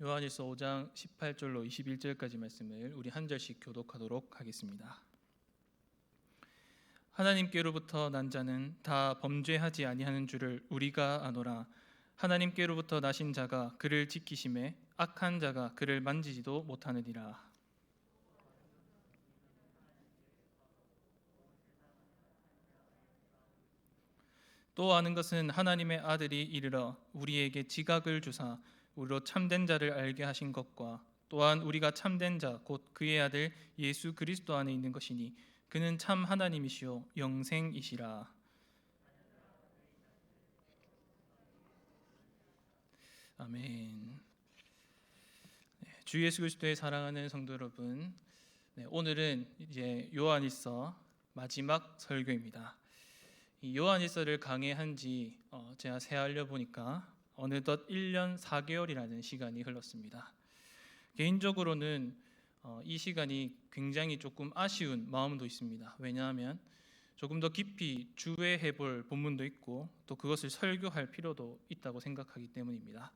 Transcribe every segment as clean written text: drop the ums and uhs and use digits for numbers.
요한일서 5장 18절로 21절까지 말씀을 우리 한 절씩 교독하도록 하겠습니다. 하나님께로부터 난 자는 다 범죄하지 아니하는 줄을 우리가 아노라. 하나님께로부터 나신 자가 그를 지키심에 악한 자가 그를 만지지도 못하느니라. 또 아는 것은 하나님의 아들이 이르러 우리에게 지각을 주사 우리로 참된 자를 알게 하신 것과 또한 우리가 참된 자 곧 그의 아들 예수 그리스도 안에 있는 것이니 그는 참 하나님이시요 영생이시라. 아멘. 주 예수 그리스도의 사랑하는 성도 여러분, 오늘은 이제 요한일서 마지막 설교입니다. 이 요한일서를 강해한 지 제가 세알려 보니까 어느덧 1년 4개월이라는 시간이 흘렀습니다. 개인적으로는 이 시간이 굉장히 조금 아쉬운 마음도 있습니다. 왜냐하면 조금 더 깊이 주의해 볼 본문도 있고 또 그것을 설교할 필요도 있다고 생각하기 때문입니다.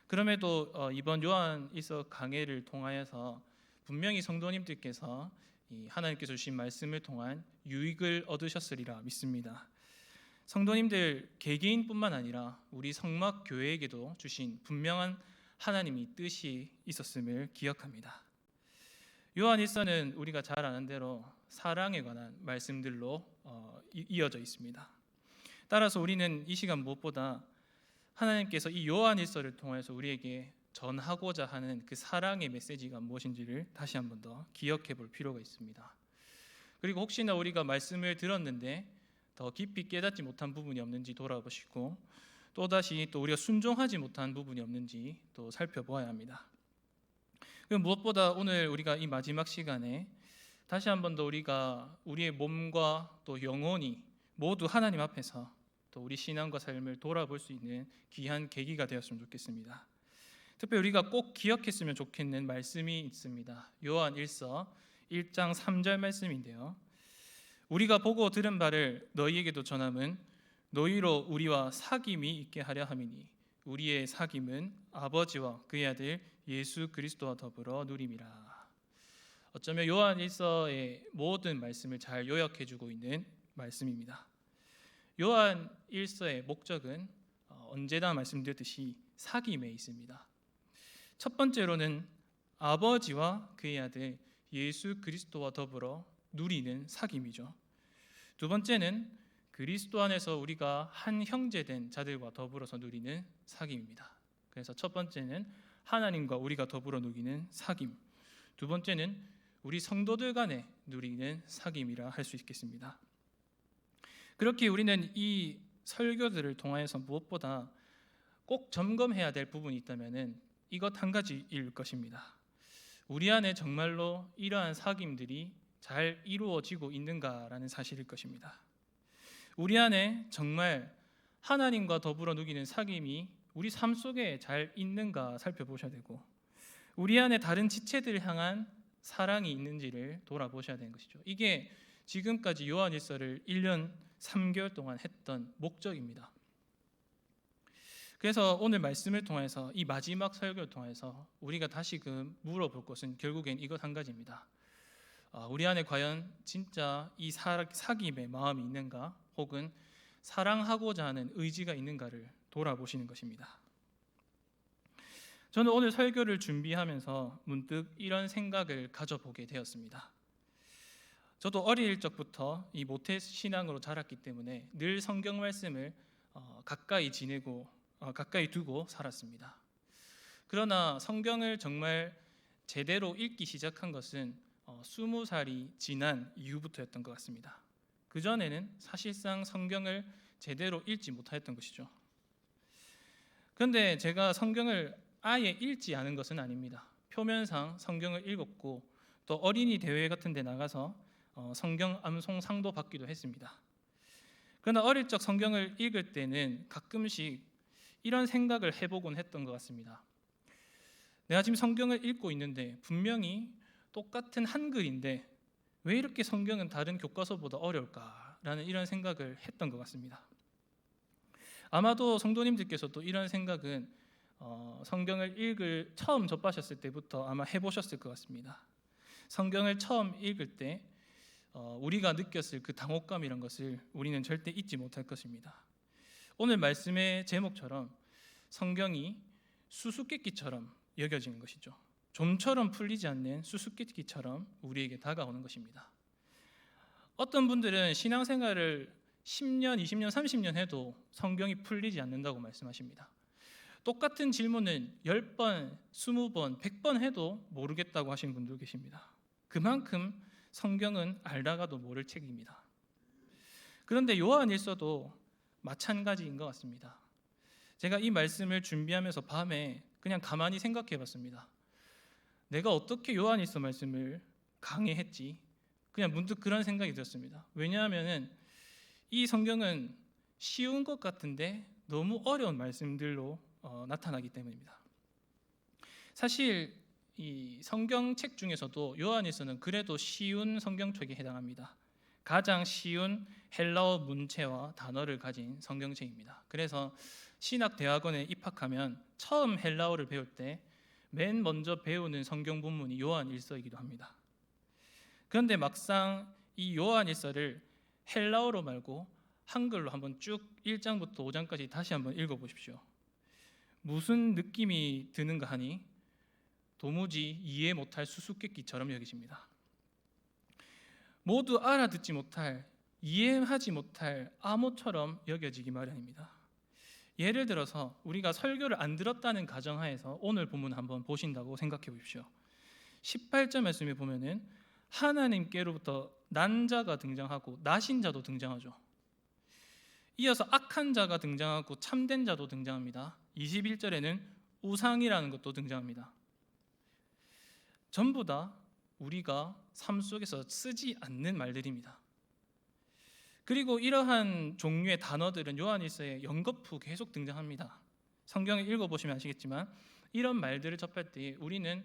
그럼에도 이번 요한일서 강해를 통하여서 분명히 성도님들께서 하나님께서 주신 말씀을 통한 유익을 얻으셨으리라 믿습니다. 성도님들 개개인뿐만 아니라 우리 성막교회에게도 주신 분명한 하나님의 뜻이 있었음을 기억합니다. 요한일서는 우리가 잘 아는 대로 사랑에 관한 말씀들로 이어져 있습니다. 따라서 우리는 이 시간 무엇보다 하나님께서 이 요한일서를 통해서 우리에게 전하고자 하는 그 사랑의 메시지가 무엇인지를 다시 한 번 더 기억해 볼 필요가 있습니다. 그리고 혹시나 우리가 말씀을 들었는데 더 깊이 깨닫지 못한 부분이 없는지 돌아보시고 또다시 또 우리가 순종하지 못한 부분이 없는지 또 살펴보아야 합니다. 무엇보다 오늘 우리가 이 마지막 시간에 다시 한 번 더 우리가 우리의 몸과 또 영혼이 모두 하나님 앞에서 또 우리 신앙과 삶을 돌아볼 수 있는 귀한 계기가 되었으면 좋겠습니다. 특별히 우리가 꼭 기억했으면 좋겠는 말씀이 있습니다. 요한일서 1장 3절 말씀인데요. 우리가 보고 들은 바를 너희에게도 전함은 너희로 우리와 사귐이 있게 하려 함이니 우리의 사귐은 아버지와 그의 아들 예수 그리스도와 더불어 누림이라. 어쩌면 요한일서의 모든 말씀을 잘 요약해주고 있는 말씀입니다. 요한일서의 목적은 언제나 말씀드렸듯이 사귐에 있습니다. 첫 번째로는 아버지와 그의 아들 예수 그리스도와 더불어 누리는 사귐이죠. 두 번째는 그리스도 안에서 우리가 한 형제된 자들과 더불어서 누리는 사귐입니다. 그래서 첫 번째는 하나님과 우리가 더불어 누리는 사귐, 두 번째는 우리 성도들 간에 누리는 사귐이라 할 수 있겠습니다. 그렇게 우리는 이 설교들을 통해서 무엇보다 꼭 점검해야 될 부분이 있다면 이것 한 가지일 것입니다. 우리 안에 정말로 이러한 사귐들이 잘 이루어지고 있는가라는 사실일 것입니다. 우리 안에 정말 하나님과 더불어 누리는 사귐이 우리 삶 속에 잘 있는가 살펴보셔야 되고 우리 안에 다른 지체들을 향한 사랑이 있는지를 돌아보셔야 되는 것이죠. 이게 지금까지 요한일서를 1년 3개월 동안 했던 목적입니다. 그래서 오늘 말씀을 통해서 이 마지막 설교를 통해서 우리가 다시금 물어볼 것은 결국엔 이것 한 가지입니다. 우리 안에 과연 진짜 이 사귐의 마음이 있는가 혹은 사랑하고자 하는 의지가 있는가를 돌아보시는 것입니다. 저는 오늘 설교를 준비하면서 문득 이런 생각을 가져보게 되었습니다. 저도 어릴 적부터 이 모태 신앙으로 자랐기 때문에 늘 성경 말씀을 가까이 두고 살았습니다. 그러나 성경을 정말 제대로 읽기 시작한 것은 20살이 지난 이후부터였던 것 같습니다. 그전에는 사실상 성경을 제대로 읽지 못하였던 것이죠. 그런데 제가 성경을 아예 읽지 않은 것은 아닙니다. 표면상 성경을 읽었고 또 어린이 대회 같은 데 나가서 성경 암송상도 받기도 했습니다. 그러나 어릴 적 성경을 읽을 때는 가끔씩 이런 생각을 해보곤 했던 것 같습니다. 내가 지금 성경을 읽고 있는데 분명히 똑같은 한글인데 왜 이렇게 성경은 다른 교과서보다 어려울까라는 이런 생각을 했던 것 같습니다. 아마도 성도님들께서도 이런 생각은 성경을 처음 접하셨을 때부터 아마 해보셨을 것 같습니다. 성경을 처음 읽을 때 우리가 느꼈을 그 당혹감이란 것을 우리는 절대 잊지 못할 것입니다. 오늘 말씀의 제목처럼 성경이 수수께끼처럼 여겨지는 것이죠. 좀처럼 풀리지 않는 수수께끼처럼 우리에게 다가오는 것입니다. 어떤 분들은 신앙생활을 10년, 20년, 30년 해도 성경이 풀리지 않는다고 말씀하십니다. 똑같은 질문은 10번, 20번, 100번 해도 모르겠다고 하시는 분도 계십니다. 그만큼 성경은 알다가도 모를 책입니다. 그런데 요한일서도 마찬가지인 것 같습니다. 제가 이 말씀을 준비하면서 밤에 그냥 가만히 생각해 봤습니다. 내가 어떻게 요한일서 말씀을 강의했지? 그냥 문득 그런 생각이 들었습니다. 왜냐하면 이 성경은 쉬운 것 같은데 너무 어려운 말씀들로 나타나기 때문입니다. 사실 이 성경책 중에서도 요한일서는 그래도 쉬운 성경책에 해당합니다. 가장 쉬운 헬라어 문체와 단어를 가진 성경책입니다. 그래서 신학대학원에 입학하면 처음 헬라어를 배울 때 맨 먼저 배우는 성경 본문이 요한일서이기도 합니다. 그런데 막상 이 요한일서를 헬라어로 말고 한글로 한번 쭉 1장부터 5장까지 다시 한번 읽어보십시오. 무슨 느낌이 드는가 하니 도무지 이해 못할 수수께끼처럼 여기십니다. 모두 알아듣지 못할, 이해하지 못할 암호처럼 여겨지기 마련입니다. 예를 들어서 우리가 설교를 안 들었다는 가정하에서 오늘 본문 한번 보신다고 생각해 보십시오. 18절 말씀에 보면은 하나님께로부터 난 자가 등장하고 나신 자도 등장하죠. 이어서 악한 자가 등장하고 참된 자도 등장합니다. 21절에는 우상이라는 것도 등장합니다. 전부 다 우리가 삶 속에서 쓰지 않는 말들입니다. 그리고 이러한 종류의 단어들은 요한일서에 연거푸 계속 등장합니다. 성경을 읽어보시면 아시겠지만 이런 말들을 접할 때 우리는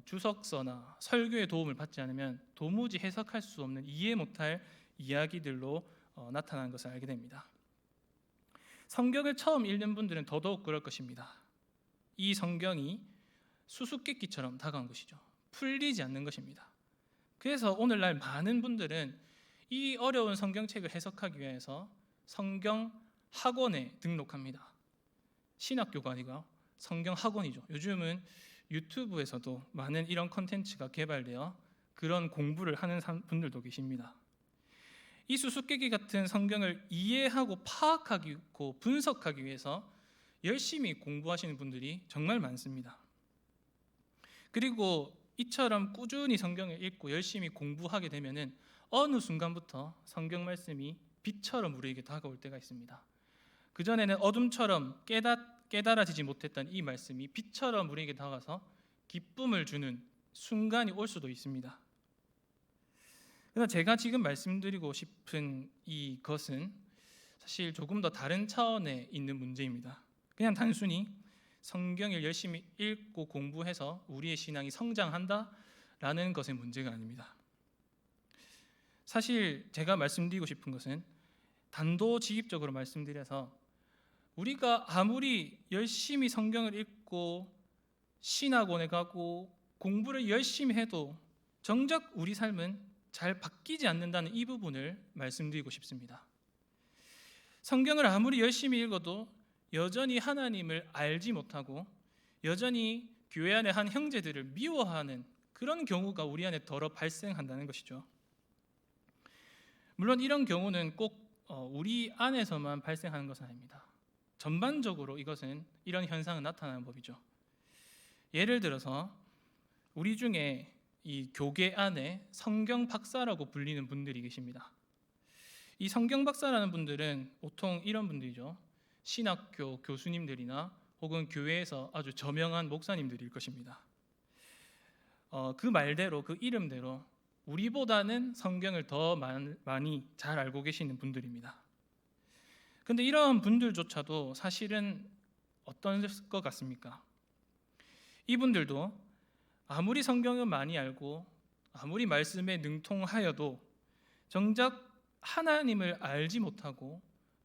주석서나 설교의 도움을 받지 않으면 도무지 해석할 수 없는 이해 못할 이야기들로 나타나는 것을 알게 됩니다. 성경을 처음 읽는 분들은 더더욱 그럴 것입니다. 이 성경이 수수께끼처럼 다가온 것이죠. 풀리지 않는 것입니다. 그래서 오늘날 많은 분들은 이 어려운 성경책을 해석하기 위해서 성경 학원에 등록합니다. 신학교가 아니고 성경 학원이죠. 요즘은 유튜브에서도 많은 이런 콘텐츠가 개발되어 그런 공부를 하는 분들도 계십니다. 이 수수께끼 같은 성경을 이해하고 파악하고 분석하기 위해서 열심히 공부하시는 분들이 정말 많습니다. 그리고 이처럼 꾸준히 성경을 읽고 열심히 공부하게 되면은 어느 순간부터 성경 말씀이 빛처럼 우리에게 다가올 때가 있습니다. 그전에는 어둠처럼 깨달아지지 못했던 이 말씀이 빛처럼 우리에게 다가와서 기쁨을 주는 순간이 올 수도 있습니다. 그러나 제가 지금 말씀드리고 싶은 이것은 사실 조금 더 다른 차원에 있는 문제입니다. 그냥 단순히 성경을 열심히 읽고 공부해서 우리의 신앙이 성장한다라는 것의 문제가 아닙니다. 사실 제가 말씀드리고 싶은 것은 단도직입적으로 말씀드려서 우리가 아무리 열심히 성경을 읽고 신학원에 가고 공부를 열심히 해도 정작 우리 삶은 잘 바뀌지 않는다는 이 부분을 말씀드리고 싶습니다. 성경을 아무리 열심히 읽어도 여전히 하나님을 알지 못하고 여전히 교회 안에 한 형제들을 미워하는 그런 경우가 우리 안에 덜어 발생한다는 것이죠. 물론 이런 경우는 꼭 우리 안에서만 발생하는 것은 아닙니다. 전반적으로 이것은 이런 현상은 나타나는 법이죠. 예를 들어서 우리 중에 이 교계 안에 성경 박사라고 불리는 분들이 계십니다. 이 성경 박사라는 분들은 보통 이런 분들이죠. 신학교 교수님들이나 혹은 교회에서 아주 저명한 목사님들일 것입니다. 그 말대로 그 이름대로 우리보다는 성경을 더 많이 잘 알고 계시는 분들입니다. 그런데 이러한 분들조차도 사실은 어떤 것 같습니까? 이분들도 아무리 성경을 많이 알고 아무리 말씀에 능통하여도 정작 하나님을 알지 못하고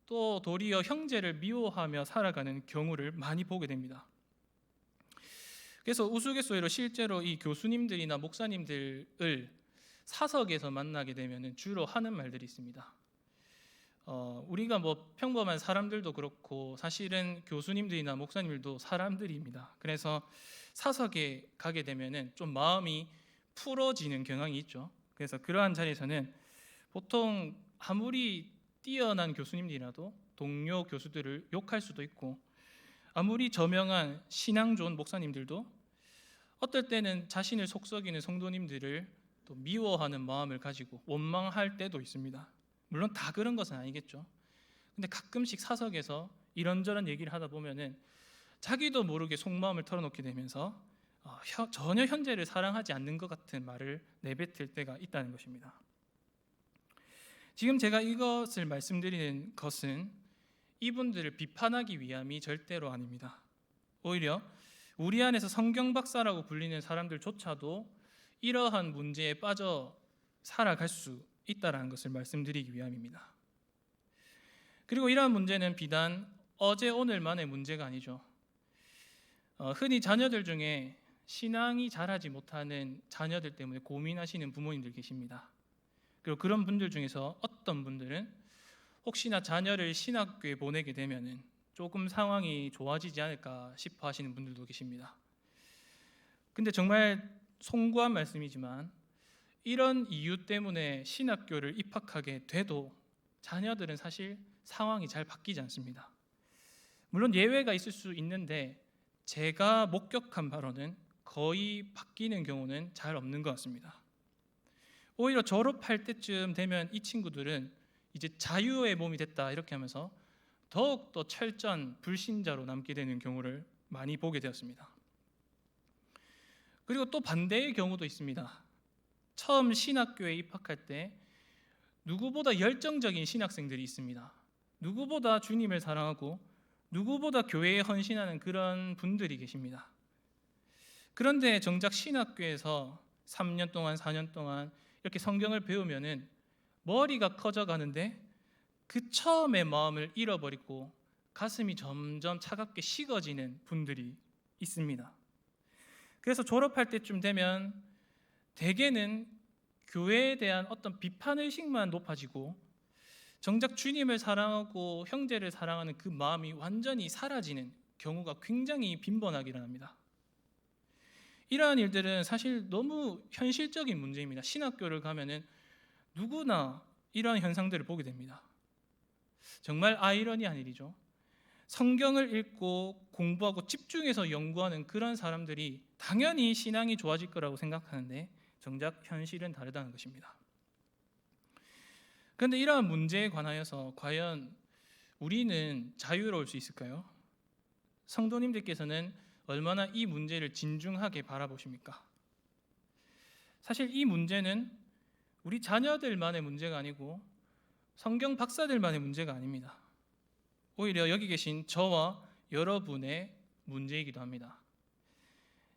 또 도리어 형제를 미워하며 살아가는 경우를 많이 보게 됩니다. 그래서 우스갯소리로 실제로 이 교수님들이나 목사님들을 사석에서 만나게 되면 주로 하는 말들이 있습니다. 우리가 뭐 평범한 사람들도 그렇고 사실은 교수님들이나 목사님들도 사람들입니다. 그래서 사석에 가게 되면은 좀 마음이 풀어지는 경향이 있죠. 그래서 그러한 자리에서는 보통 아무리 뛰어난 교수님들이라도 동료 교수들을 욕할 수도 있고, 아무리 저명한 신앙 좋은 목사님들도 어떨 때는 자신을 속썩이는 성도님들을 또 미워하는 마음을 가지고 원망할 때도 있습니다. 물론 다 그런 것은 아니겠죠. 근데 가끔씩 사석에서 이런저런 얘기를 하다 보면은 자기도 모르게 속마음을 털어놓게 되면서 전혀 형제를 사랑하지 않는 것 같은 말을 내뱉을 때가 있다는 것입니다. 지금 제가 이것을 말씀드리는 것은 이분들을 비판하기 위함이 절대로 아닙니다. 오히려 우리 안에서 성경 박사라고 불리는 사람들조차도 이러한 문제에 빠져 살아갈 수 있다는 것을 말씀드리기 위함입니다. 그리고 이러한 문제는 비단 어제 오늘만의 문제가 아니죠. 흔히 자녀들 중에 신앙이 자라지 못하는 자녀들 때문에 고민하시는 부모님들 계십니다. 그리고 그런 분들 중에서 어떤 분들은 혹시나 자녀를 신학교에 보내게 되면은 조금 상황이 좋아지지 않을까 싶어 하시는 분들도 계십니다. 근데 정말 송구한 말씀이지만 이런 이유 때문에 신학교를 입학하게 돼도 자녀들은 사실 상황이 잘 바뀌지 않습니다. 물론 예외가 있을 수 있는데 제가 목격한 바로는 거의 바뀌는 경우는 잘 없는 것 같습니다. 오히려 졸업할 때쯤 되면 이 친구들은 이제 자유의 몸이 됐다 이렇게 하면서 더욱더 철저한 불신자로 남게 되는 경우를 많이 보게 되었습니다. 그리고 또 반대의 경우도 있습니다. 처음 신학교에 입학할 때 누구보다 열정적인 신학생들이 있습니다. 누구보다 주님을 사랑하고 누구보다 교회에 헌신하는 그런 분들이 계십니다. 그런데 정작 신학교에서 3년 동안 4년 동안 이렇게 성경을 배우면은 머리가 커져가는데 그 처음의 마음을 잃어버리고 가슴이 점점 차갑게 식어지는 분들이 있습니다. 그래서 졸업할 때쯤 되면 대개는 교회에 대한 어떤 비판의식만 높아지고 정작 주님을 사랑하고 형제를 사랑하는 그 마음이 완전히 사라지는 경우가 굉장히 빈번하게 일어납니다. 이러한 일들은 사실 너무 현실적인 문제입니다. 신학교를 가면은 누구나 이러한 현상들을 보게 됩니다. 정말 아이러니한 일이죠. 성경을 읽고 공부하고 집중해서 연구하는 그런 사람들이 당연히 신앙이 좋아질 거라고 생각하는데 정작 현실은 다르다는 것입니다. 그런데 이러한 문제에 관하여서 과연 우리는 자유로울 수 있을까요? 성도님들께서는 얼마나 이 문제를 진중하게 바라보십니까? 사실 이 문제는 우리 자녀들만의 문제가 아니고 성경 박사들만의 문제가 아닙니다. 오히려 여기 계신 저와 여러분의 문제이기도 합니다.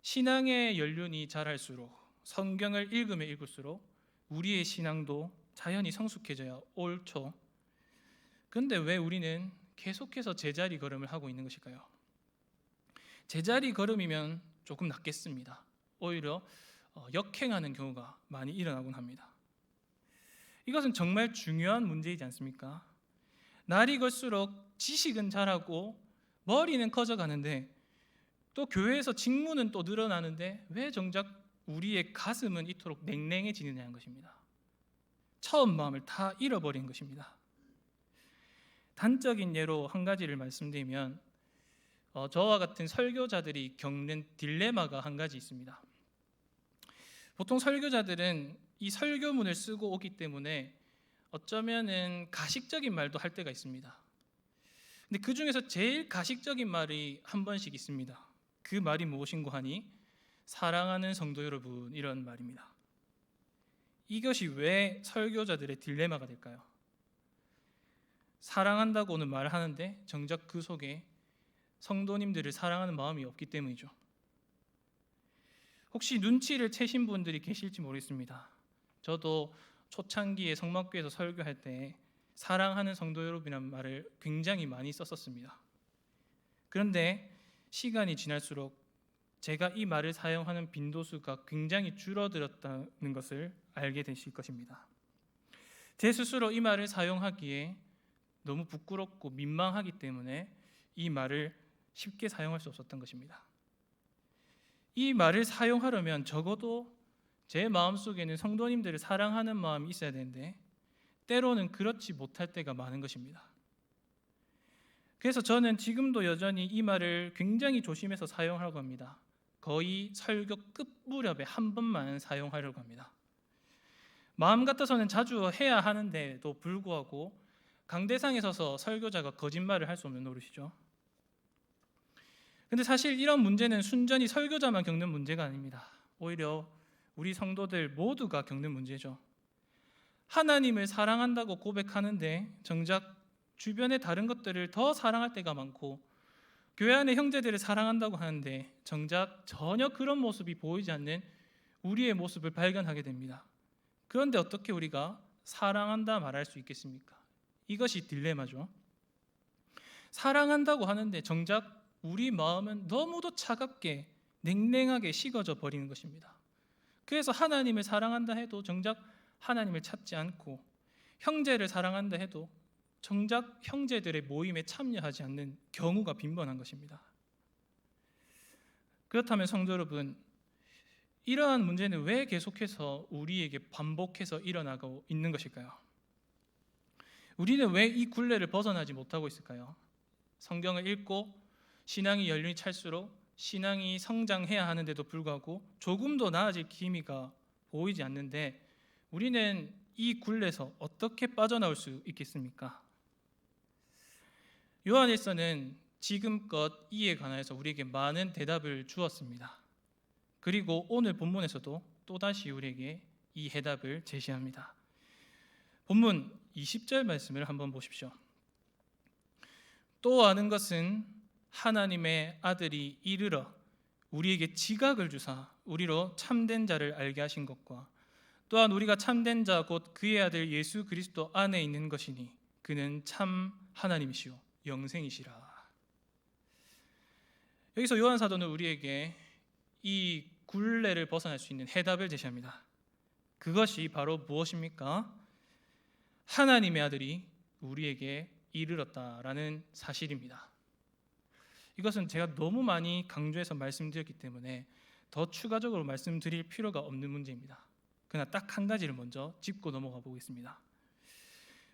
신앙의 연륜이 자랄수록 성경을 읽으면 읽을수록 우리의 신앙도 자연히 성숙해져야 옳죠. 그런데 왜 우리는 계속해서 제자리 걸음을 하고 있는 것일까요? 제자리 걸음이면 조금 낫겠습니다. 오히려 역행하는 경우가 많이 일어나곤 합니다. 이것은 정말 중요한 문제이지 않습니까? 날이 갈수록 지식은 자라고 머리는 커져가는데 또 교회에서 직무는 또 늘어나는데 왜 정작 우리의 가슴은 이토록 냉랭해지느냐는 것입니다. 처음 마음을 다 잃어버린 것입니다. 단적인 예로 한 가지를 말씀드리면 저와 같은 설교자들이 겪는 딜레마가 한 가지 있습니다. 보통 설교자들은 이 설교문을 쓰고 오기 때문에 어쩌면은 가식적인 말도 할 때가 있습니다. 근데 그 중에서 제일 가식적인 말이 한 번씩 있습니다. 그 말이 무엇인고 하니 사랑하는 성도 여러분, 이런 말입니다. 이것이 왜 설교자들의 딜레마가 될까요? 사랑한다고는 말하는데 정작 그 속에 성도님들을 사랑하는 마음이 없기 때문이죠. 혹시 눈치를 채신 분들이 계실지 모르겠습니다. 저도 초창기에 성막교에서 설교할 때 사랑하는 성도 여러분이라는 말을 굉장히 많이 썼었습니다. 그런데 시간이 지날수록 제가 이 말을 사용하는 빈도수가 굉장히 줄어들었다는 것을 알게 되실 것입니다. 제 스스로 이 말을 사용하기에 너무 부끄럽고 민망하기 때문에 이 말을 쉽게 사용할 수 없었던 것입니다. 이 말을 사용하려면 적어도 제 마음속에는 성도님들을 사랑하는 마음이 있어야 되는데 때로는 그렇지 못할 때가 많은 것입니다. 그래서 저는 지금도 여전히 이 말을 굉장히 조심해서 사용하려고 합니다. 거의 설교 끝 무렵에 한 번만 사용하려고 합니다. 마음 같아서는 자주 해야 하는데도 불구하고 강대상에 서서 설교자가 거짓말을 할 수 없는 노릇이죠. 근데 사실 이런 문제는 순전히 설교자만 겪는 문제가 아닙니다. 오히려 우리 성도들 모두가 겪는 문제죠. 하나님을 사랑한다고 고백하는데 정작 주변의 다른 것들을 더 사랑할 때가 많고, 교회 안의 형제들을 사랑한다고 하는데 정작 전혀 그런 모습이 보이지 않는 우리의 모습을 발견하게 됩니다. 그런데 어떻게 우리가 사랑한다 말할 수 있겠습니까? 이것이 딜레마죠. 사랑한다고 하는데 정작 우리 마음은 너무도 차갑게 냉랭하게 식어져 버리는 것입니다. 그래서 하나님을 사랑한다 해도 정작 하나님을 찾지 않고, 형제를 사랑한다 해도 정작 형제들의 모임에 참여하지 않는 경우가 빈번한 것입니다. 그렇다면 성도 여러분, 이러한 문제는 왜 계속해서 우리에게 반복해서 일어나고 있는 것일까요? 우리는 왜 이 굴레를 벗어나지 못하고 있을까요? 성경을 읽고 신앙이 연륜이 찰수록 신앙이 성장해야 하는데도 불구하고 조금도 나아질 기미가 보이지 않는데 우리는 이 굴레에서 어떻게 빠져나올 수 있겠습니까? 요한일서는 지금껏 이에 관하여서 우리에게 많은 대답을 주었습니다. 그리고 오늘 본문에서도 또다시 우리에게 이 해답을 제시합니다. 본문 20절 말씀을 한번 보십시오. 또 아는 것은 하나님의 아들이 이르러 우리에게 지각을 주사 우리로 참된 자를 알게 하신 것과 또한 우리가 참된 자 곧 그의 아들 예수 그리스도 안에 있는 것이니 그는 참 하나님이시오 영생이시라. 여기서 요한 사도는 우리에게 이 굴레를 벗어날 수 있는 해답을 제시합니다. 그것이 바로 무엇입니까? 하나님의 아들이 우리에게 이르렀다라는 사실입니다. 이것은 제가 너무 많이 강조해서 말씀드렸기 때문에 더 추가적으로 말씀드릴 필요가 없는 문제입니다. 그러나 딱 한 가지를 먼저 짚고 넘어가 보겠습니다.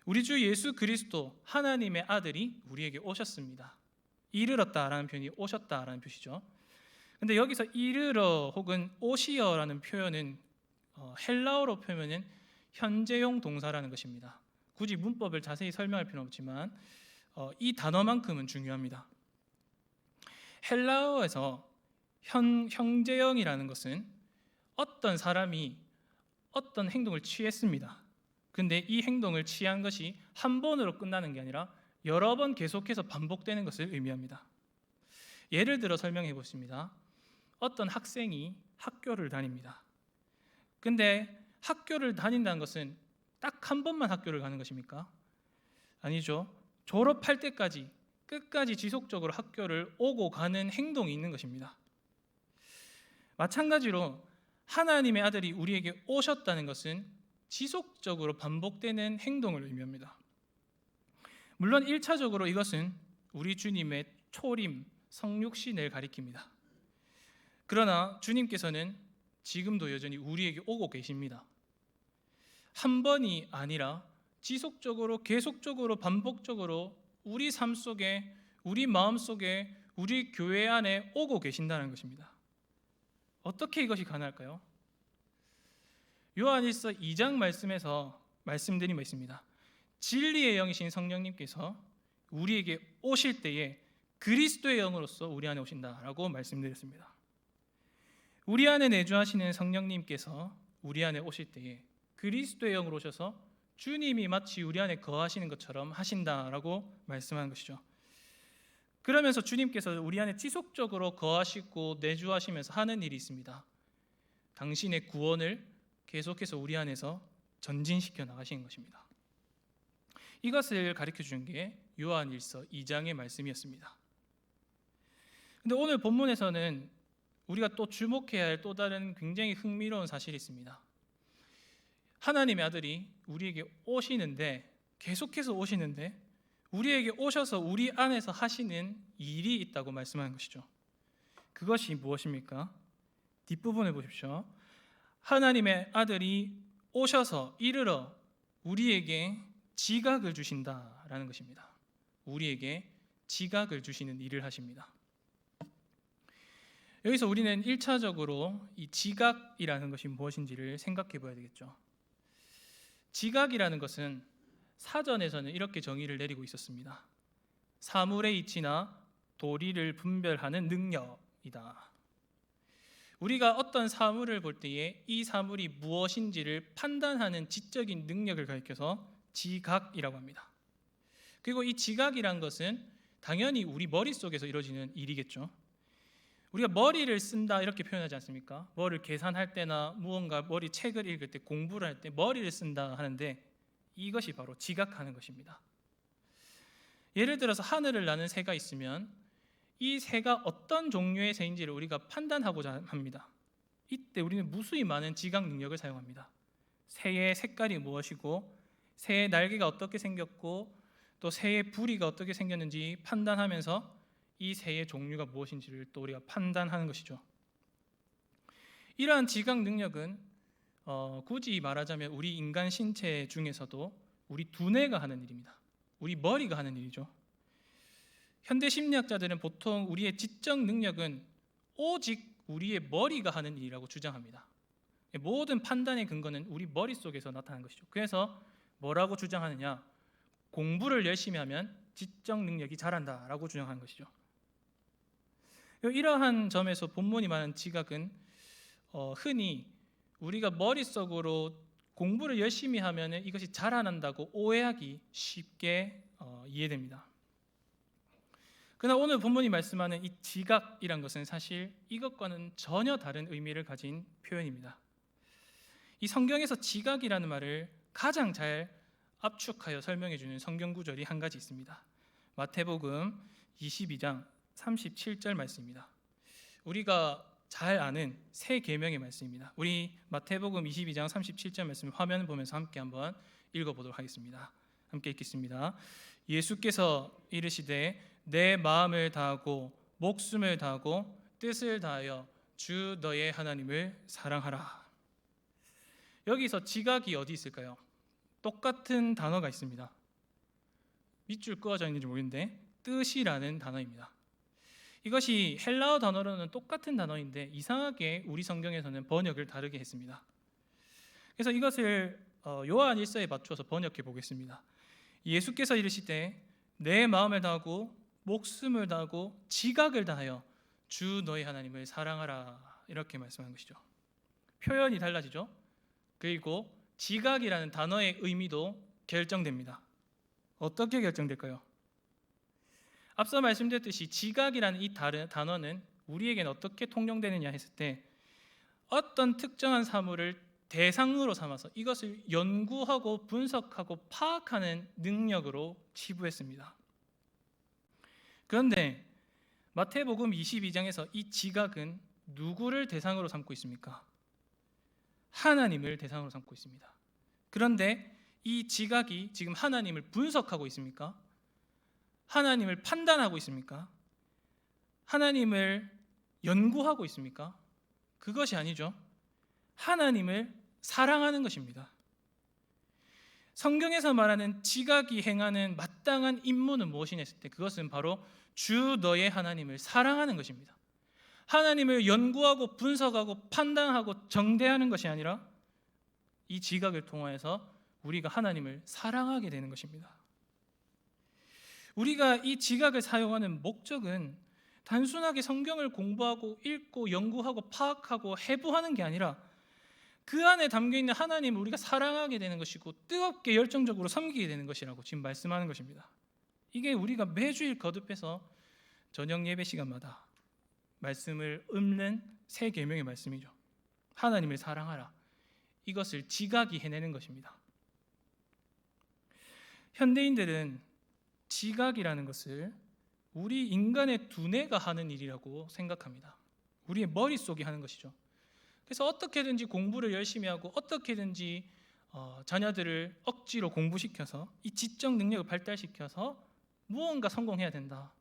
우리 주 예수 그리스도 하나님의 아들이 우리에게 오셨습니다. 이르렀다라는 표현이 오셨다라는 표시죠. 근데 여기서 이르러 혹은 오시어라는 표현은 헬라어로 표현은 현재용 동사라는 것입니다. 굳이 문법을 자세히 설명할 필요는 없지만 이 단어만큼은 중요합니다. 헬라어에서 형제형이라는 것은 어떤 사람이 어떤 행동을 취했습니다. 근데 이 행동을 취한 것이 한 번으로 끝나는 게 아니라 여러 번 계속해서 반복되는 것을 의미합니다. 예를 들어 설명해 보겠습니다. 어떤 학생이 학교를 다닙니다. 근데 학교를 다닌다는 것은 딱 한 번만 학교를 가는 것입니까? 아니죠. 졸업할 때까지 끝까지 지속적으로 학교를 오고 가는 행동이 있는 것입니다. 마찬가지로 하나님의 아들이 우리에게 오셨다는 것은 지속적으로 반복되는 행동을 의미합니다. 물론 1차적으로 이것은 우리 주님의 초림, 성육신을 가리킵니다. 그러나 주님께서는 지금도 여전히 우리에게 오고 계십니다. 한 번이 아니라 지속적으로 계속적으로 반복적으로 우리 삶 속에, 우리 마음 속에, 우리 교회 안에 오고 계신다는 것입니다. 어떻게 이것이 가능할까요? 요한일서 2장 말씀에서 말씀드린 바 있습니다. 진리의 영이신 성령님께서 우리에게 오실 때에 그리스도의 영으로서 우리 안에 오신다라고 말씀드렸습니다. 우리 안에 내주하시는 성령님께서 우리 안에 오실 때에 그리스도의 영으로 오셔서 주님이 마치 우리 안에 거하시는 것처럼 하신다라고 말씀하는 것이죠. 그러면서 주님께서 우리 안에 지속적으로 거하시고 내주하시면서 하는 일이 있습니다. 당신의 구원을 계속해서 우리 안에서 전진시켜 나가시는 것입니다. 이것을 가르쳐 준 게 요한일서 2장의 말씀이었습니다. 근데 오늘 본문에서는 우리가 또 주목해야 할 또 다른 굉장히 흥미로운 사실이 있습니다. 하나님의 아들이 우리에게 오시는데, 계속해서 오시는데 우리에게 오셔서 우리 안에서 하시는 일이 있다고 말씀하는 것이죠. 그것이 무엇입니까? 뒷부분을 보십시오. 하나님의 아들이 오셔서 이르러 우리에게 지각을 주신다라는 것입니다. 우리에게 지각을 주시는 일을 하십니다. 여기서 우리는 1차적으로 이 지각이라는 것이 무엇인지를 생각해 봐야 되겠죠. 지각이라는 것은 사전에서는 이렇게 정의를 내리고 있었습니다. 사물의 이치나 도리를 분별하는 능력이다. 우리가 어떤 사물을 볼 때에 이 사물이 무엇인지를 판단하는 지적인 능력을 가리켜서 지각이라고 합니다. 그리고 이 지각이란 것은 당연히 우리 머릿속에서 이루어지는 일이겠죠. 우리가 머리를 쓴다 이렇게 표현하지 않습니까? 뭐를 계산할 때나 무언가 머리 책을 읽을 때, 공부를 할 때 머리를 쓴다 하는데 이것이 바로 지각하는 것입니다. 예를 들어서 하늘을 나는 새가 있으면 이 새가 어떤 종류의 새인지를 우리가 판단하고자 합니다. 이때 우리는 무수히 많은 지각 능력을 사용합니다. 새의 색깔이 무엇이고, 새의 날개가 어떻게 생겼고, 또 새의 부리가 어떻게 생겼는지 판단하면서 이 새의 종류가 무엇인지를 또 우리가 판단하는 것이죠. 이러한 지각 능력은 굳이 말하자면 우리 인간 신체 중에서도 우리 두뇌가 하는 일입니다. 우리 머리가 하는 일이죠. 현대 심리학자들은 보통 우리의 지적 능력은 오직 우리의 머리가 하는 일이라고 주장합니다. 모든 판단의 근거는 우리 머릿속에서 나타나는 것이죠. 그래서 뭐라고 주장하느냐? 공부를 열심히 하면 지적 능력이 자란다라고 주장하는 것이죠. 이러한 점에서 본문이 말하는 지각은 흔히 우리가 머릿속으로 공부를 열심히 하면 이것이 자라난다고 오해하기 쉽게 이해됩니다. 그러나 오늘 본문이 말씀하는 이 지각이란 것은 사실 이것과는 전혀 다른 의미를 가진 표현입니다. 이 성경에서 지각이라는 말을 가장 잘 압축하여 설명해 주는 성경 구절이 한 가지 있습니다. 마태복음 22장 37절 말씀입니다. 우리가 잘 아는 새 계명의 말씀입니다. 우리 마태복음 22장 37절 말씀 화면을 보면서 함께 한번 읽어보도록 하겠습니다. 함께 읽겠습니다. 예수께서 이르시되 내 마음을 다하고 목숨을 다하고 뜻을 다하여 주 너의 하나님을 사랑하라. 여기서 지각이 어디 있을까요? 똑같은 단어가 있습니다. 밑줄 그어져 있는지 모르겠는데 뜻이라는 단어입니다. 이것이 헬라어 단어로는 똑같은 단어인데 이상하게 우리 성경에서는 번역을 다르게 했습니다. 그래서 이것을 요한 1서에 맞추어서 번역해 보겠습니다. 예수께서 이르시되 내 마음을 다하고 목숨을 다하고 지각을 다하여 주 너희 하나님을 사랑하라, 이렇게 말씀하는 것이죠. 표현이 달라지죠. 그리고 지각이라는 단어의 의미도 결정됩니다. 어떻게 결정될까요? 앞서 말씀드렸듯이 지각이라는 이 단어는 우리에게는 어떻게 통용되느냐 했을 때 어떤 특정한 사물을 대상으로 삼아서 이것을 연구하고 분석하고 파악하는 능력으로 치부했습니다. 그런데 마태복음 22장에서 이 지각은 누구를 대상으로 삼고 있습니까? 하나님을 대상으로 삼고 있습니다. 그런데 이 지각이 지금 하나님을 분석하고 있습니까? 하나님을 판단하고 있습니까? 하나님을 연구하고 있습니까? 그것이 아니죠. 하나님을 사랑하는 것입니다. 성경에서 말하는 지각이 행하는 마땅한 임무는 무엇이냐 했을 때 그것은 바로 주 너의 하나님을 사랑하는 것입니다. 하나님을 연구하고 분석하고 판단하고 정대하는 것이 아니라 이 지각을 통하여서 우리가 하나님을 사랑하게 되는 것입니다. 우리가 이 지각을 사용하는 목적은 단순하게 성경을 공부하고 읽고 연구하고 파악하고 해부하는 게 아니라 그 안에 담겨있는 하나님을 우리가 사랑하게 되는 것이고 뜨겁게 열정적으로 섬기게 되는 것이라고 지금 말씀하는 것입니다. 이게 우리가 매주일 거듭해서 저녁 예배 시간마다 말씀을 읊는 새 계명의 말씀이죠. 하나님을 사랑하라. 이것을 지각이 해내는 것입니다. 현대인들은 지각이라는 것을 우리 인간의 두뇌가 하는 일이라고 생각합니다. 우리의 머릿속이 하는 것이죠. 그래서 어떻게든지 공부를 열심히 하고 어떻게든지 자녀들을 억지로 공부시켜서 이 지적 능력을 발달시켜서 무언가 성공해야 된다,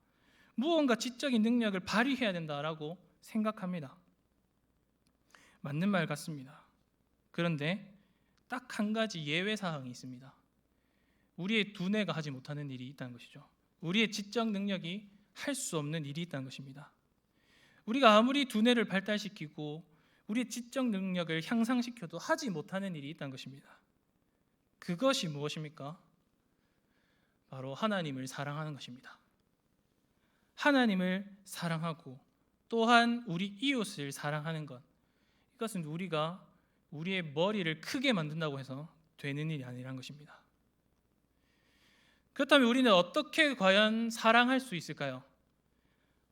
무언가 지적인 능력을 발휘해야 된다라고 생각합니다. 맞는 말 같습니다. 그런데 딱 한 가지 예외 사항이 있습니다. 우리의 두뇌가 하지 못하는 일이 있다는 것이죠. 우리의 지적 능력이 할 수 없는 일이 있다는 것입니다. 우리가 아무리 두뇌를 발달시키고 우리의 지적 능력을 향상시켜도 하지 못하는 일이 있다는 것입니다. 그것이 무엇입니까? 바로 하나님을 사랑하는 것입니다. 하나님을 사랑하고 또한 우리 이웃을 사랑하는 것, 이것은 우리가 우리의 머리를 크게 만든다고 해서 되는 일이 아니라는 것입니다. 그렇다면 우리는 어떻게 과연 사랑할 수 있을까요?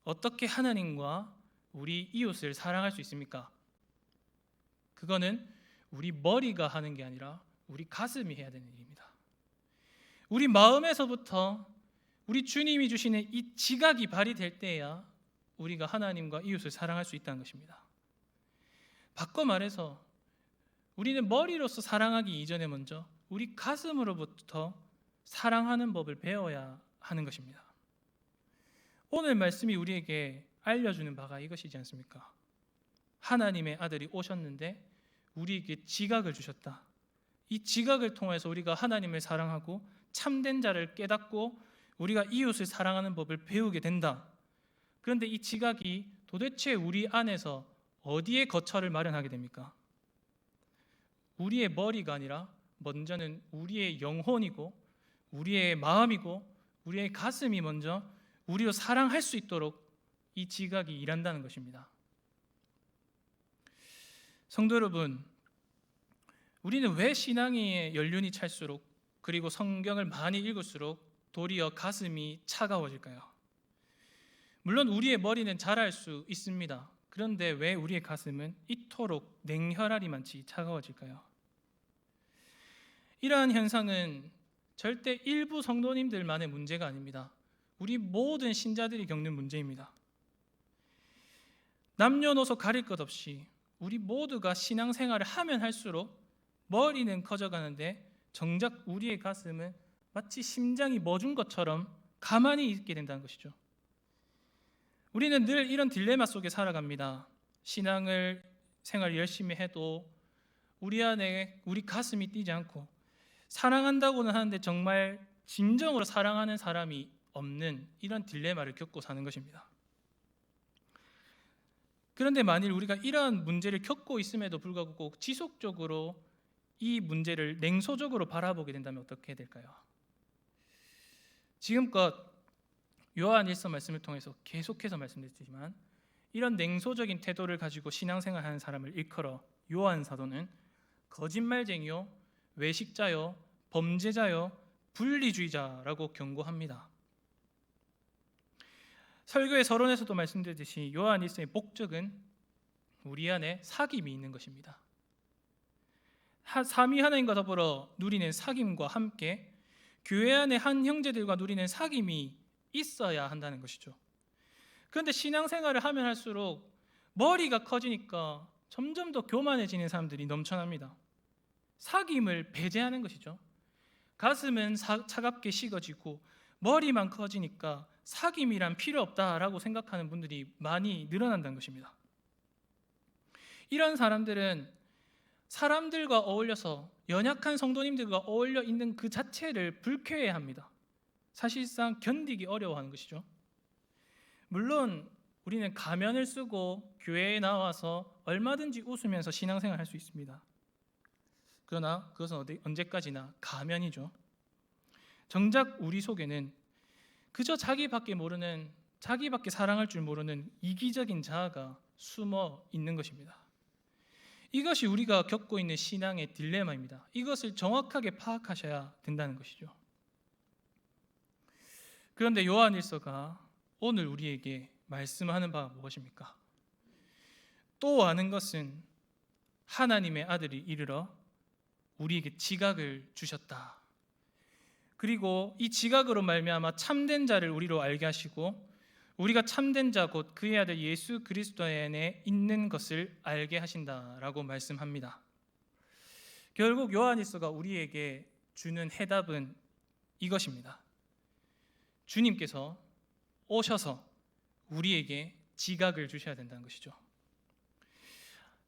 어떻게 하나님과 우리 이웃을 사랑할 수 있습니까? 그거는 우리 머리가 하는 게 아니라 우리 가슴이 해야 되는 일입니다. 우리 마음에서부터 우리 주님이 주시는 이 지각이 발휘될 때야 우리가 하나님과 이웃을 사랑할 수 있다는 것입니다. 바꿔 말해서 우리는 머리로서 사랑하기 이전에 먼저 우리 가슴으로부터 사랑하는 법을 배워야 하는 것입니다. 오늘 말씀이 우리에게 알려주는 바가 이것이지 않습니까? 하나님의 아들이 오셨는데 우리에게 지각을 주셨다. 이 지각을 통해서 우리가 하나님을 사랑하고 참된 자를 깨닫고 우리가 이웃을 사랑하는 법을 배우게 된다. 그런데 이 지각이 도대체 우리 안에서 어디에 거처를 마련하게 됩니까? 우리의 머리가 아니라 먼저는 우리의 영혼이고 우리의 마음이고 우리의 가슴이 먼저 우리로 사랑할 수 있도록 이 지각이 일한다는 것입니다. 성도 여러분, 우리는 왜 신앙의 연륜이 찰수록 그리고 성경을 많이 읽을수록 도리어 가슴이 차가워질까요? 물론 우리의 머리는 잘할 수 있습니다. 그런데 왜 우리의 가슴은 이토록 냉혈하리만치 차가워질까요? 이러한 현상은 절대 일부 성도님들만의 문제가 아닙니다. 우리 모든 신자들이 겪는 문제입니다. 남녀노소 가릴 것 없이 우리 모두가 신앙생활을 하면 할수록 머리는 커져가는데 정작 우리의 가슴은 마치 심장이 멎은 것처럼 가만히 있게 된다는 것이죠. 우리는 늘 이런 딜레마 속에 살아갑니다. 신앙을 생활 열심히 해도 우리 안에 우리 가슴이 뛰지 않고 사랑한다고는 하는데 정말 진정으로 사랑하는 사람이 없는 이런 딜레마를 겪고 사는 것입니다. 그런데 만일 우리가 이러한 문제를 겪고 있음에도 불구하고 지속적으로 이 문제를 냉소적으로 바라보게 된다면 어떻게 될까요? 지금껏 요한일서 말씀을 통해서 계속해서 말씀드렸지만 이런 냉소적인 태도를 가지고 신앙생활하는 사람을 일컬어 요한 사도는 거짓말쟁이요, 외식자요, 범죄자요, 분리주의자라고 경고합니다. 설교의 서론에서도 말씀드렸듯이 요한일서의 목적은 우리 안에 사귐이 있는 것입니다. 삼위 하나님과 더불어 누리는 사귐과 함께 교회 안에 한 형제들과 누리는 사귐이 있어야 한다는 것이죠. 그런데 신앙생활을 하면 할수록 머리가 커지니까 점점 더 교만해지는 사람들이 넘쳐납니다. 사귐을 배제하는 것이죠. 가슴은 차갑게 식어지고 머리만 커지니까 사귐이란 필요 없다라고 생각하는 분들이 많이 늘어난다는 것입니다. 이런 사람들은 사람들과 어울려서 연약한 성도님들과 어울려 있는 그 자체를 불쾌해합니다. 사실상 견디기 어려워하는 것이죠. 물론 우리는 가면을 쓰고 교회에 나와서 얼마든지 웃으면서 신앙생활을 할 수 있습니다. 그러나 그것은 언제까지나 가면이죠. 정작 우리 속에는 그저 자기밖에 모르는, 자기밖에 사랑할 줄 모르는 이기적인 자아가 숨어 있는 것입니다. 이것이 우리가 겪고 있는 신앙의 딜레마입니다. 이것을 정확하게 파악하셔야 된다는 것이죠. 그런데 요한일서가 오늘 우리에게 말씀하는 바가 무엇입니까? 또 아는 것은 하나님의 아들이 이르러 우리에게 지각을 주셨다. 그리고 이 지각으로 말미암아 참된 자를 우리로 알게 하시고 우리가 참된 자 곧 그의 아들 예수 그리스도 안에 있는 것을 알게 하신다라고 말씀합니다. 결국 요한일서가 우리에게 주는 해답은 이것입니다. 주님께서 오셔서 우리에게 지각을 주셔야 된다는 것이죠.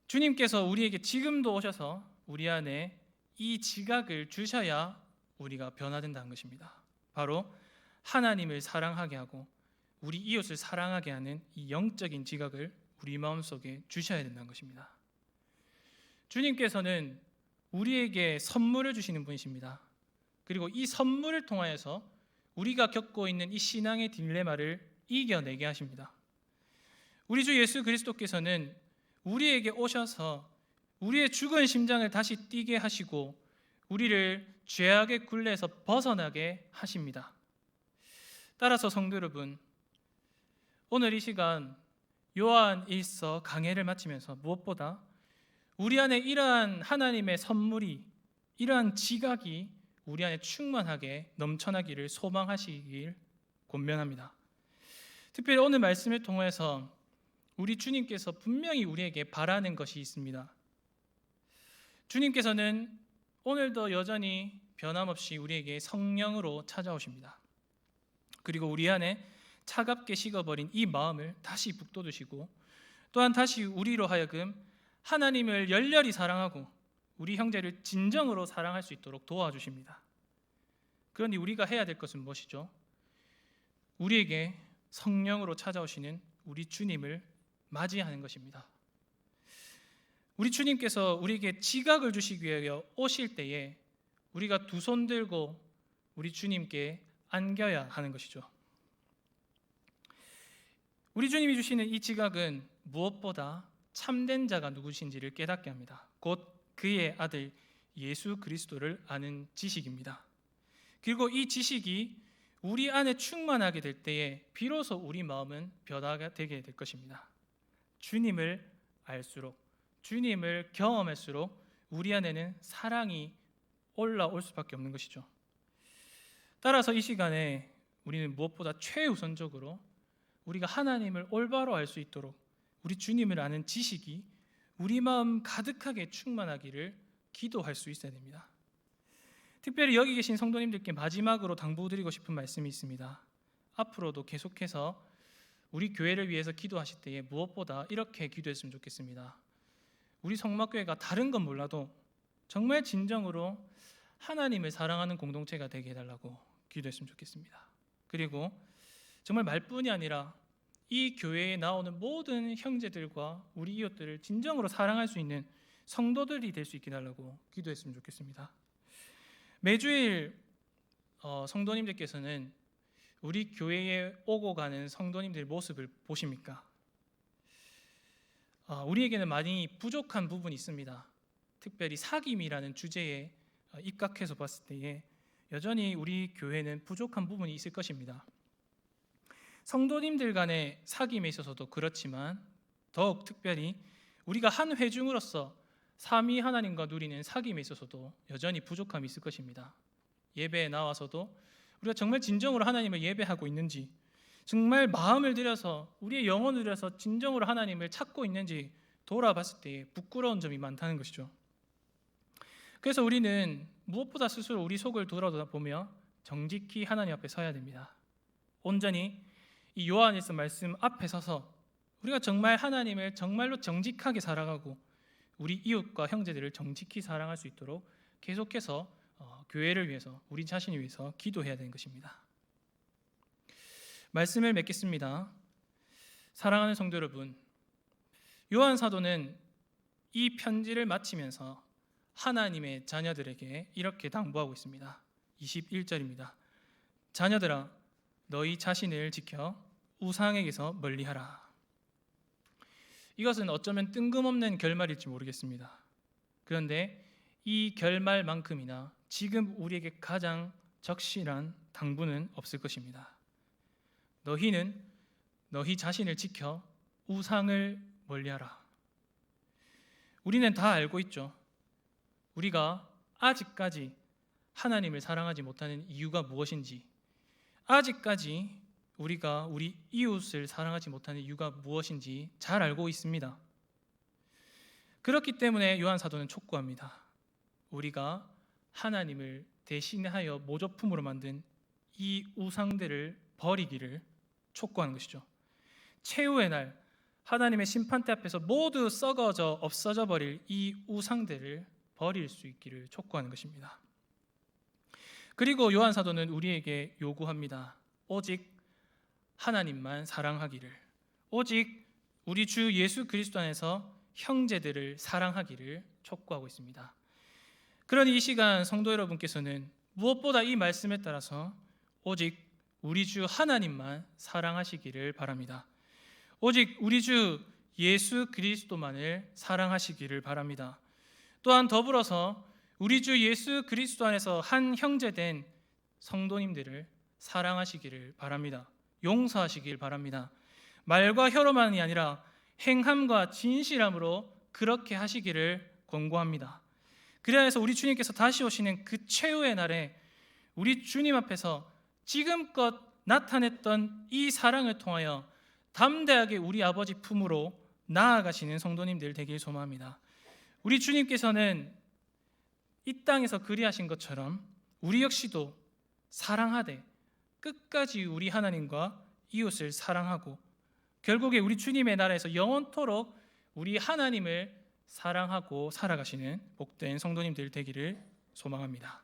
주님께서 우리에게 지금도 오셔서 우리 안에 이 지각을 주셔야 우리가 변화된다는 것입니다. 바로 하나님을 사랑하게 하고 우리 이웃을 사랑하게 하는 이 영적인 지각을 우리 마음속에 주셔야 된다는 것입니다. 주님께서는 우리에게 선물을 주시는 분이십니다. 그리고 이 선물을 통하여서 우리가 겪고 있는 이 신앙의 딜레마를 이겨내게 하십니다. 우리 주 예수 그리스도께서는 우리에게 오셔서 우리의 죽은 심장을 다시 뛰게 하시고 우리를 죄악의 굴레에서 벗어나게 하십니다. 따라서 성도 여러분, 오늘 이 시간 요한일서 강해를 마치면서 무엇보다 우리 안에 이러한 하나님의 선물이, 이러한 지각이 우리 안에 충만하게 넘쳐나기를 소망하시길 권면합니다. 특별히 오늘 말씀을 통해서 우리 주님께서 분명히 우리에게 바라는 것이 있습니다. 주님께서는 오늘도 여전히 변함없이 우리에게 성령으로 찾아오십니다. 그리고 우리 안에 차갑게 식어버린 이 마음을 다시 북돋으시고 또한 다시 우리로 하여금 하나님을 열렬히 사랑하고 우리 형제를 진정으로 사랑할 수 있도록 도와주십니다. 그런데 우리가 해야 될 것은 무엇이죠? 우리에게 성령으로 찾아오시는 우리 주님을 맞이하는 것입니다. 우리 주님께서 우리에게 지각을 주시기 위하여 오실 때에 우리가 두 손 들고 우리 주님께 안겨야 하는 것이죠. 우리 주님이 주시는 이 지각은 무엇보다 참된 자가 누구신지를 깨닫게 합니다. 곧 그의 아들 예수 그리스도를 아는 지식입니다. 그리고 이 지식이 우리 안에 충만하게 될 때에 비로소 우리 마음은 변화가 되게 될 것입니다. 주님을 알수록, 주님을 경험할수록 우리 안에는 사랑이 올라올 수밖에 없는 것이죠. 따라서 이 시간에 우리는 무엇보다 최우선적으로 우리가 하나님을 올바로 알 수 있도록 우리 주님을 아는 지식이 우리 마음 가득하게 충만하기를 기도할 수 있어야 됩니다. 특별히 여기 계신 성도님들께 마지막으로 당부드리고 싶은 말씀이 있습니다. 앞으로도 계속해서 우리 교회를 위해서 기도하실 때에 무엇보다 이렇게 기도했으면 좋겠습니다. 우리 성막교회가 다른 건 몰라도 정말 진정으로 하나님을 사랑하는 공동체가 되게 해달라고 기도했으면 좋겠습니다. 그리고 정말 말뿐이 아니라 이 교회에 나오는 모든 형제들과 우리 이웃들을 진정으로 사랑할 수 있는 성도들이 될 수 있게 해달라고 기도했으면 좋겠습니다. 매주일 성도님들께서는 우리 교회에 오고 가는 성도님들의 모습을 보십니까? 우리에게는 많이 부족한 부분이 있습니다. 특별히 사귐이라는 주제에 입각해서 봤을 때에 여전히 우리 교회는 부족한 부분이 있을 것입니다. 성도님들 간의 사귐에 있어서도 그렇지만 더욱 특별히 우리가 한 회중으로서 삼위 하나님과 누리는 사귐에 있어서도 여전히 부족함이 있을 것입니다. 예배에 나와서도 우리가 정말 진정으로 하나님을 예배하고 있는지, 정말 마음을 들여서 우리의 영혼을 들여서 진정으로 하나님을 찾고 있는지 돌아봤을 때 부끄러운 점이 많다는 것이죠. 그래서 우리는 무엇보다 스스로 우리 속을 돌아보며 정직히 하나님 앞에 서야 됩니다. 온전히 이 요한일서 말씀 앞에 서서 우리가 정말 하나님을 정말로 정직하게 살아가고 우리 이웃과 형제들을 정직히 사랑할 수 있도록 계속해서 교회를 위해서, 우리 자신을 위해서 기도해야 되는 것입니다. 말씀을 맺겠습니다. 사랑하는 성도 여러분, 요한 사도는 이 편지를 마치면서 하나님의 자녀들에게 이렇게 당부하고 있습니다. 21절입니다. 자녀들아, 너희 자신을 지켜 우상에게서 멀리하라. 이것은 어쩌면 뜬금없는 결말일지 모르겠습니다. 그런데 이 결말만큼이나 지금 우리에게 가장 적실한 당부는 없을 것입니다. 너희는 너희 자신을 지켜 우상을 멀리하라. 우리는 다 알고 있죠. 우리가 아직까지 하나님을 사랑하지 못하는 이유가 무엇인지, 아직까지 우리가 우리 이웃을 사랑하지 못하는 이유가 무엇인지 잘 알고 있습니다. 그렇기 때문에 요한 사도는 촉구합니다. 우리가 하나님을 대신하여 모조품으로 만든 이 우상들을 버리기를 촉구하는 것이죠. 최후의 날 하나님의 심판대 앞에서 모두 썩어져 없어져 버릴 이 우상들을 버릴 수 있기를 촉구하는 것입니다. 그리고 요한 사도는 우리에게 요구합니다. 오직 하나님만 사랑하기를, 오직 우리 주 예수 그리스도 안에서 형제들을 사랑하기를 촉구하고 있습니다. 그러니 이 시간 성도 여러분께서는 무엇보다 이 말씀에 따라서 오직 우리 주 하나님만 사랑하시기를 바랍니다. 오직 우리 주 예수 그리스도만을 사랑하시기를 바랍니다. 또한 더불어서 우리 주 예수 그리스도 안에서 한 형제된 성도님들을 사랑하시기를 바랍니다. 용서하시길 바랍니다. 말과 혀로만이 아니라 행함과 진실함으로 그렇게 하시기를 권고합니다. 그래야 해서 우리 주님께서 다시 오시는 그 최후의 날에 우리 주님 앞에서 지금껏 나타냈던 이 사랑을 통하여 담대하게 우리 아버지 품으로 나아가시는 성도님들 되길 소망합니다. 우리 주님께서는 이 땅에서 그리하신 것처럼 우리 역시도 사랑하되 끝까지 우리 하나님과 이웃을 사랑하고 결국에 우리 주님의 나라에서 영원토록 우리 하나님을 사랑하고 살아가시는 복된 성도님들 되기를 소망합니다.